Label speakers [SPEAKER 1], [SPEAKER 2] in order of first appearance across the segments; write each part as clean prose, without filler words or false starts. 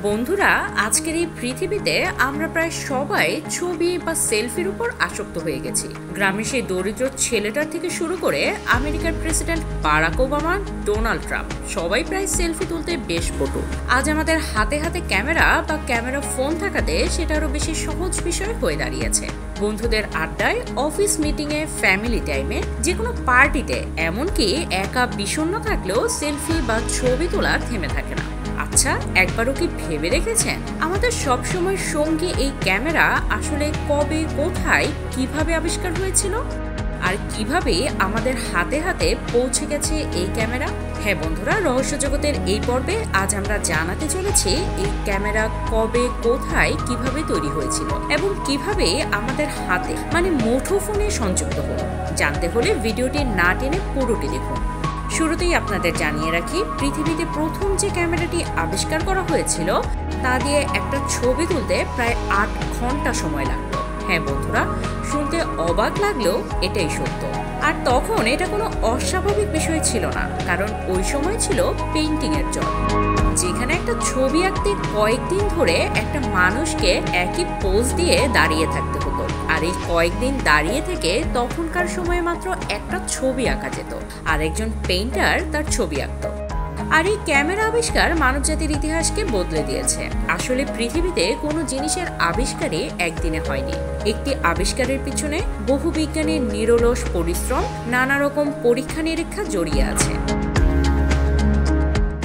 [SPEAKER 1] বন্ধুরা, আজকের এই পৃথিবীতে আমরা প্রায় সবাই ছবি বা সেলফির উপর আসক্ত হয়ে গেছি। গ্রামের সেই দরিদ্র ছেলেটার থেকে শুরু করে আমেরিকার president Barack Obama, Donald Trump, সবাই প্রায় সেলফি তুলতে বেশ পটু। আজ আমাদের হাতে হাতে ক্যামেরা বা ক্যামেরা ফোন থাকাতে সেটা আরো বেশি সহজ বিষয় হয়ে দাঁড়িয়েছে। বন্ধুদের আড্ডায়, অফিস মিটিংয়ে, ফ্যামিলি টাইমে, যে কোনো পার্টিতে, এমনকি একা বিষণ্ণ থাকলেও সেলফি বা ছবি তোলা থেমে থাকে না। আচ্ছা, একবারও কি ভেবে দেখেছেন আমাদের সবসময় সঙ্গী এই ক্যামেরা আসলে কবে, কোথায়, কিভাবে আবিষ্কার হয়েছিল, আর কিভাবে আমাদের হাতে হাতে পৌঁছে গেছে এই ক্যামেরা? হ্যাঁ বন্ধুরা, রহস্য জগতের এই পর্বে আজ আমরা জানাতে চলেছি এই ক্যামেরা কবে, কোথায়, কিভাবে তৈরি হয়েছিল এবং কিভাবে আমাদের হাতে মানে মুঠোফোনে সংযুক্ত হলো। জানতে হলে ভিডিওটি না টেনে পুরোটি দেখুন। শুরুতেই আপনাদের জানিয়ে রাখি, পৃথিবীতে প্রথম যে ক্যামেরাটি আবিষ্কার করা হয়েছিল তা দিয়ে একটা ছবি তুলতে প্রায় 8 ঘন্টা সময় লাগতো। হ্যাঁ বন্ধুরা, শুনতে অবাক লাগলেও এটাই সত্য। আর তখন এটা কোনো অস্বাভাবিক বিষয় ছিল না, কারণ ওই সময় ছিল পেইন্টিং এর চল, যেখানে একটা ছবি আঁকতে কয়েকদিন ধরে একটা মানুষকে একই পোজ দিয়ে দাঁড়িয়ে থাকতে হতো। আর এই কয়েকদিন দাঁড়িয়ে থেকে তখনকার সময়ে মাত্র একটা ছবি আঁকা যেত, আর একজন পেইন্টার তার ছবি আঁকত। আর এই ক্যামেরা আবিষ্কার মানবজাতির ইতিহাসকে বদলে দিয়েছে। আসলে পৃথিবীতে কোনো জিনিসের আবিষ্কারই একদিনে হয়নি। একটি আবিষ্কারের পিছনে বহু বিজ্ঞানীর নিরলস পরিশ্রম, নানা রকম পরীক্ষা নিরীক্ষা জড়িয়ে আছে।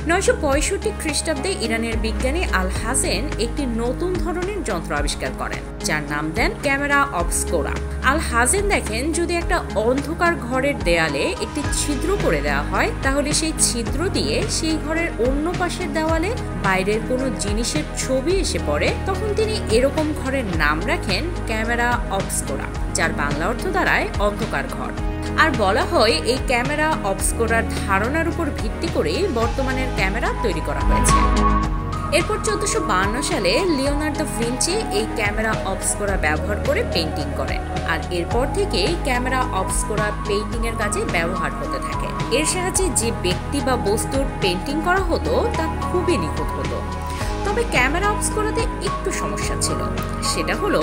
[SPEAKER 1] 965 খ্রিস্টাব্দে ইরানের বিজ্ঞানী আল হাসেন একটি নতুন ধরনের যন্ত্র আবিষ্কার করেন, যার নাম দেন ক্যামেরা অবস্কুরা। আল হাসেন দেখেন, যদি একটা অন্ধকার ঘরের দেয়ালে একটি ছিদ্র করে দেওয়া হয়, তাহলে সেই ছিদ্র দিয়ে সেই ঘরের অন্য পাশের দেওয়ালে বাইরের কোনো জিনিসের ছবি এসে পড়ে। তখন তিনি এরকম ঘরের নাম রাখেন ক্যামেরা অবস্কুরা, যার বাংলা অর্থ দাঁড়ায় অন্ধকার ঘর। আর বলা হয় এই ক্যামেরা অবস্কুরার ধারণার উপর ভিত্তি করেই বর্তমানের ক্যামেরা তৈরি করা হয়েছে। এরপর 1452 সালে লিওনার্দো দা ভিঞ্চি এই ক্যামেরা অবস্কুরা ব্যবহার করে পেইন্টিং করেন। আর এরপর থেকে ক্যামেরা অবস্কুরা পেইন্টিং এর কাজে ব্যবহার হতে থাকে। এর সাহায্যে যে ব্যক্তি বা বস্তুর পেইন্টিং করা হতো তা খুবই নিখুঁত হতো। তবে ক্যামেরা অবস্কুরাতে একটু সমস্যা ছিল, সেটা হলো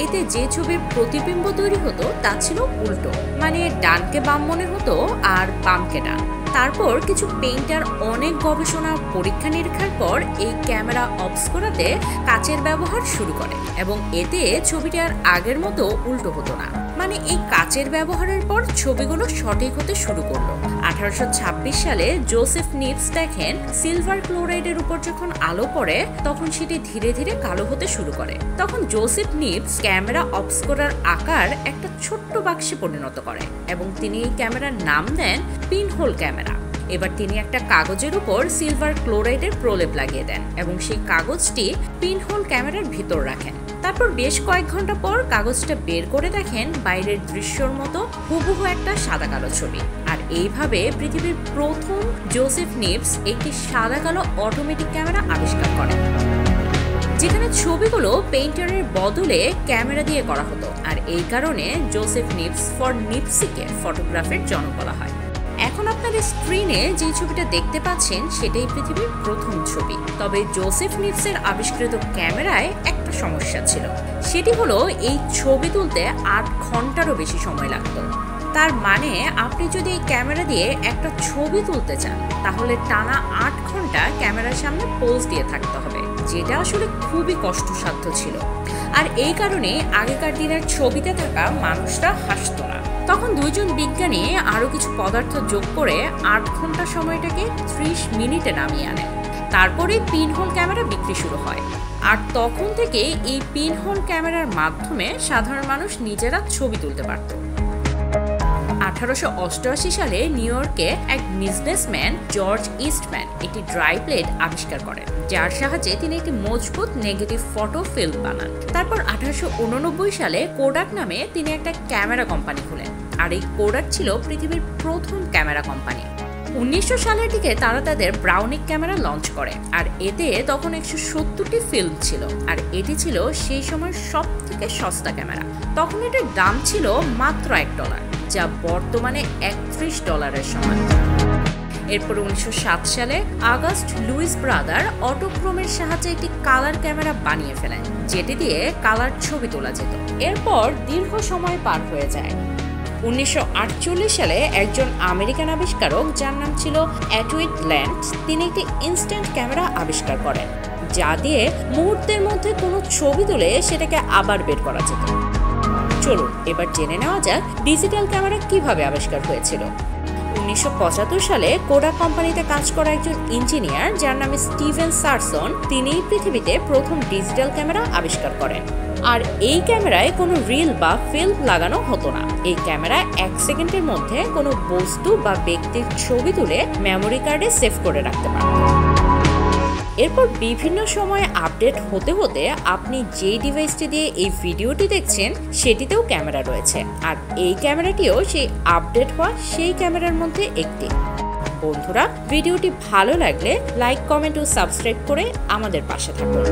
[SPEAKER 1] এতে যে ছবির প্রতিবিম্ব তৈরি হতো তা ছিল উল্টো, মানে ডানকে বাম মনে হতো আর বামকে ডান। তারপর কিছু পেইন্টার অনেক গবেষণা, পরীক্ষা নিরীক্ষার পর এই ক্যামেরা অবস্কুরাতে কাচের ব্যবহার শুরু করে এবং এতে ছবিটি আর আগের মতো উল্টো হতো না। মানে এই কাচের ব্যবহারের পর ছবিগুলো সঠিক হতে শুরু করলো। 1826 সালে জোসেফ নিপস দেখেন, সিলভার ক্লোরাইডের উপর যখন আলো পড়ে তখন সেটি ধীরে ধীরে কালো হতে শুরু করে। তখন জোসেফ নিপস ক্যামেরা অবস্কুরার আকার একটা ছোট্ট বাক্সে পরিণত করে এবং তিনি এই ক্যামেরার নাম দেন পিনহোল ক্যামেরা। এবার তিনি একটা কাগজের উপর সিলভার ক্লোরাইডের প্রলেপ লাগিয়ে দেন এবং সেই কাগজটি পিনহোল ক্যামেরার ভিতর রাখেন। তারপর বেশ কয়েক ঘন্টা পর কাগজটা বের করে দেখেন বাইরের দৃশ্যর মতো হুবহু একটা সাদা কালো ছবি। আর এইভাবে পৃথিবীর প্রথম জোসেফ নিপস একটি সাদা কালো অটোমেটিক ক্যামেরা আবিষ্কার করেন, যেখানে ছবিগুলো পেইন্টারের বদলে ক্যামেরা দিয়ে করা হতো। আর এই কারণে জোসেফ নিপস ফর নিপসিকে ফটোগ্রাফের জনক বলা হয়। এখন আপনাদের স্ক্রিনে যে ছবিটা দেখতে পাচ্ছেন সেটাই পৃথিবীর প্রথম ছবি। তবে জোসেফ নিপসের আবিষ্কৃত ক্যামেরায় একটা সমস্যা ছিল, সেটি হলো এই ছবি তুলতে 8 ঘন্টারও বেশি সময় লাগতো। তার মানে আপনি যদি এই ক্যামেরা দিয়ে একটা ছবি তুলতে চান, তাহলে টানা 8 ঘন্টা ক্যামেরার সামনে পোজ দিয়ে থাকতে হবে, যেটা আসলে খুবই কষ্টসাধ্য ছিল। আর এই কারণে আগেকার দিনের ছবিতে থাকা মানুষরা হাসতো না। তখন দুইজন বিজ্ঞানী আরো কিছু পদার্থ যোগ করে 8 ঘন্টা সময়টাকে 30 মিনিটে নামিয়ে আনেন। তারপরে পিনহোল ক্যামেরা বিক্রি শুরু হয়। আর তখন থেকে এই পিনহোল ক্যামেরার মাধ্যমে সাধারণ মানুষ নিজেরা ছবি তুলতে পারত। 1888 সালে নিউ ইয়র্কে এক বিজনেসম্যান জর্জ ইস্টম্যান একটি ড্রাই প্লেট আবিষ্কার করেন, যার সাহায্যে তিনি একটি মজবুত নেগেটিভ ফটো ফিল্ম বানান। তারপর 1889 সালে কোডাক নামে তিনি একটা ক্যামেরা কোম্পানি খোলেন। আর এই কোডাক ছিল পৃথিবীর প্রথম ক্যামেরা কোম্পানি। 1900 সালের দিকে তারা তাদের ব্রাউনিক ক্যামেরা লঞ্চ করে। আর এতে তখন 170টি ফিল্ম ছিল। আর এটি ছিল সেই সময় সব থেকে সস্তা ক্যামেরা। তখন এটার দাম ছিল মাত্র $1, যা বর্তমানে $31 সমান। এরপর 1907 সালে আগস্ট লুইস ব্রাদার অটোক্রোমের সাহায্যে একটি কালার ক্যামেরা বানিয়ে ফেলেন, যেটি দিয়ে কালার ছবি তোলা যেত। এরপর দীর্ঘ সময় পার হয়ে যায়। 1948 সালে একজন আমেরিকান আবিষ্কারক, যার নাম ছিল এডওয়ার্ড ল্যান্ড, তিনি একটি ইনস্ট্যান্ট ক্যামেরা আবিষ্কার করেন, যা দিয়ে মুহূর্তের মধ্যে কোনো ছবি তুলে সেটাকে আবার বের করা যেত। চলুন এবার জেনে নেওয়া যাক ডিজিটাল ক্যামেরা কিভাবে আবিষ্কার হয়েছিল। 1975 সালে কোডাক কোম্পানিতে কাজ করা একজন ইঞ্জিনিয়ার, যার নাম স্টিভেন সারসন, তিনি পৃথিবীতে প্রথম ডিজিটাল ক্যামেরা আবিষ্কার করেন। আর এই ক্যামেরায় কোনো রিল বা ফিল্ম লাগানো হতো না। এই ক্যামেরা 1 সেকেন্ডের মধ্যে কোনো বস্তু বা ব্যক্তির ছবি তুলে মেমোরি কার্ডে সেভ করে রাখতে পারে। এরপর বিভিন্ন সময়ে আপডেট হতে হতে আপনি যেই ডিভাইসটি দিয়ে এই ভিডিওটি দেখছেন সেটিতেও ক্যামেরা রয়েছে, আর এই ক্যামেরাটিও সেই আপডেট হওয়া সেই ক্যামেরার মধ্যে একটি। বন্ধুরা, ভিডিওটি ভালো লাগলে লাইক, কমেন্ট ও সাবস্ক্রাইব করে আমাদের পাশে থাকুন।